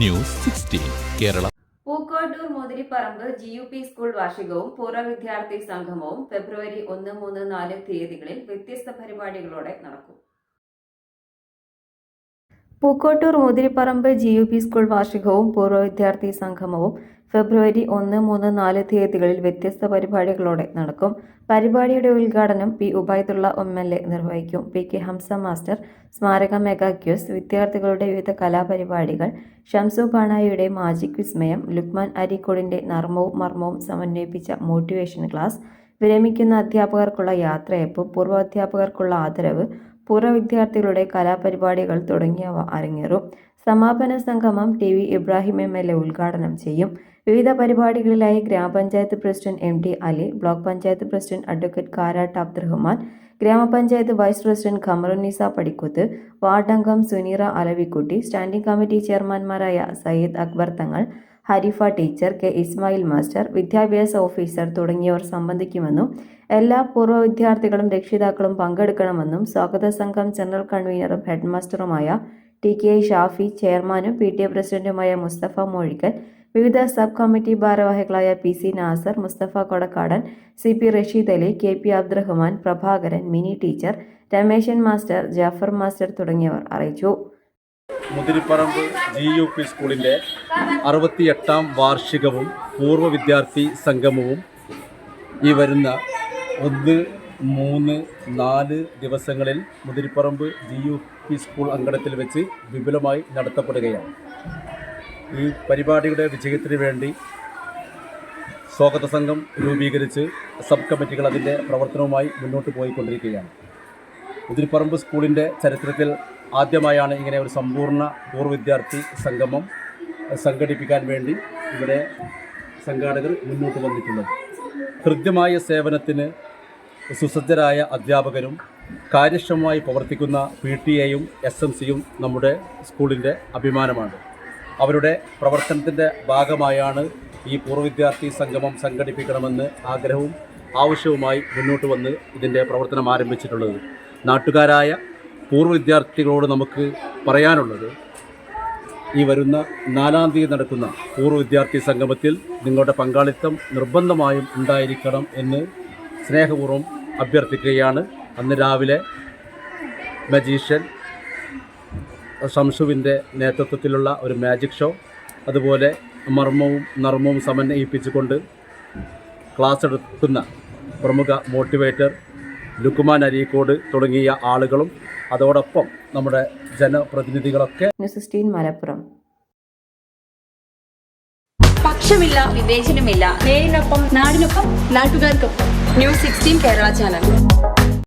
News 16 Kerala. Pookkottur Muthiripparamba GUP school വാർഷികവും പൂർവ്വ വിദ്യാർത്ഥി സംഗമവും ഫെബ്രുവരി 1, 3, 4 തീയതികളിൽ വ്യത്യസ്ത പരിപാടികളോടെ നടക്കും. പൂക്കോട്ടൂർ മുതിരിപ്പറമ്പ് GUP സ്കൂൾ വാർഷികവും പൂർവ്വ വിദ്യാർത്ഥി സംഗമവും ഫെബ്രുവരി 1, 3, 4 തീയതികളിൽ വ്യത്യസ്ത പരിപാടികളോടെ നടക്കും. പരിപാടിയുടെ ഉദ്ഘാടനം P. ഉബൈദുള്ള MLA നിർവഹിക്കും. PK ഹംസ മാസ്റ്റർ സ്മാരക മെഗാ ക്യൂസ്, വിദ്യാർത്ഥികളുടെ വിവിധ കലാപരിപാടികൾ, ഷംസു പാണായിയുടെ മാജിക് വിസ്മയം, ലുക്മാൻ അരീക്കോടിന്റെ നർമ്മവും മർമ്മവും സമന്വയിപ്പിച്ച മോട്ടിവേഷൻ ക്ലാസ്, വിരമിക്കുന്ന അധ്യാപകർക്കുള്ള യാത്രയപ്പ്, പൂർവ്വ അധ്യാപകർക്കുള്ള ആദരവ്, പൂർവ്വ വിദ്യാർത്ഥികളുടെ കലാപരിപാടികൾ തുടങ്ങിയവ അരങ്ങേറും. സമാപന സംഗമം TV ഇബ്രാഹിം MLA ഉദ്ഘാടനം ചെയ്യും. വിവിധ പരിപാടികളിലായി ഗ്രാമപഞ്ചായത്ത് president MD Ali, block panchayat president advocate Karat Abdurahman, ഗ്രാമപഞ്ചായത്ത് vice president Khamarunnisa Padikkuth, ward അംഗം സുനീറ അലവിക്കുട്ടി, സ്റ്റാൻഡിംഗ് കമ്മിറ്റി ചെയർമാൻമാരായ Sayyid Akbar Thangal, Harifa teacher, K. Ismail master, വിദ്യാഭ്യാസ ഓഫീസർ തുടങ്ങിയവർ സംബന്ധിക്കുമെന്നും എല്ലാ പൂർവ്വ വിദ്യാർത്ഥികളും രക്ഷിതാക്കളും പങ്കെടുക്കണമെന്നും സ്വാഗത സംഘം ജനറൽ കൺവീനറും ഹെഡ് മാസ്റ്ററുമായ TKI ഷാഫി, ചെയർമാനും PTA പ്രസിഡന്റുമായ മുസ്തഫ മോഴിക്കൽ, വിവിധ സബ് കമ്മിറ്റി ഭാരവാഹികളായ PC Nasar, Mustafa Kodakkadan, CP Rasheed Ali, KP Abdurahman, Prabhakaran, mini teacher, Rameshan master, Jafar master തുടങ്ങിയവർ അറിയിച്ചു. മുതിരിപ്പറമ്പ് GUP സ്കൂളിൻ്റെ 68ാം വാർഷികവും പൂർവ്വ വിദ്യാർത്ഥി സംഗമവും ഈ വരുന്ന 1, 3, 4 ദിവസങ്ങളിൽ മുതിരിപ്പറമ്പ് GUP സ്കൂൾ അങ്കണത്തിൽ വെച്ച് വിപുലമായി നടത്തപ്പെടുകയാണ്. ഈ പരിപാടിയുടെ വിജയത്തിന് വേണ്ടി സ്വാഗത സംഘം രൂപീകരിച്ച് സബ് കമ്മിറ്റികൾ അതിൻ്റെ പ്രവർത്തനവുമായി മുന്നോട്ട് പോയിക്കൊണ്ടിരിക്കുകയാണ്. മുതിരിപ്പറമ്പ് സ്കൂളിൻ്റെ ചരിത്രത്തിൽ ആദ്യമായാണ് ഇങ്ങനെ ഒരു സമ്പൂർണ്ണ പൂർവ്വ വിദ്യാർത്ഥി സംഗമം സംഘടിപ്പിക്കാൻ വേണ്ടി ഇവിടെ സംഘാടകർ മുന്നോട്ട് വന്നിട്ടുള്ളത്. ഹൃദ്യമായ സേവനത്തിന് സുസജ്ജരായ അധ്യാപകരും കാര്യക്ഷമമായി പ്രവർത്തിക്കുന്ന PTA-യും SMC-യും നമ്മുടെ സ്കൂളിൻ്റെ അഭിമാനമാണ്. അവരുടെ പ്രവർത്തനത്തിൻ്റെ ഭാഗമായാണ് ഈ പൂർവ്വ വിദ്യാർത്ഥി സംഗമം സംഘടിപ്പിക്കണമെന്ന് ആഗ്രഹവും ആവശ്യവുമായി മുന്നോട്ട് വന്ന് ഇതിൻ്റെ പ്രവർത്തനം ആരംഭിച്ചിട്ടുള്ളത്. നാട്ടുകാരായ പൂർവ്വ വിദ്യാർത്ഥികളോട് നമുക്ക് പറയാനുള്ളത്, ഈ വരുന്ന 4-ാം തീയതി നടക്കുന്ന പൂർവ്വ വിദ്യാർത്ഥി സംഗമത്തിൽ നിങ്ങളുടെ പങ്കാളിത്തം നിർബന്ധമായും ഉണ്ടായിരിക്കണം എന്ന് സ്നേഹപൂർവ്വം അഭ്യർത്ഥിക്കുകയാണ്. അന്ന് രാവിലെ മജീഷ്യൻ ഷംസുവിൻ്റെ നേതൃത്വത്തിലുള്ള ഒരു മാജിക് ഷോ, അതുപോലെ മർമ്മവും നർമ്മവും സമന്വയിപ്പിച്ചുകൊണ്ട് ക്ലാസ് എടുക്കുന്ന പ്രമുഖ മോട്ടിവേറ്റർ ലുക്മാൻ അരീക്കോട് തുടങ്ങിയ ആളുകളും അതോടൊപ്പം നമ്മുടെ ജനപ്രതിനിധികളൊക്കെ. ന്യൂസ് 16 മലപ്പുറം. പക്ഷമില്ല, വിവേചനമില്ല. നേരിനൊപ്പം, നാടിനൊപ്പം, നാട്ടുകാർക്കൊപ്പം. News 16 Kerala channel.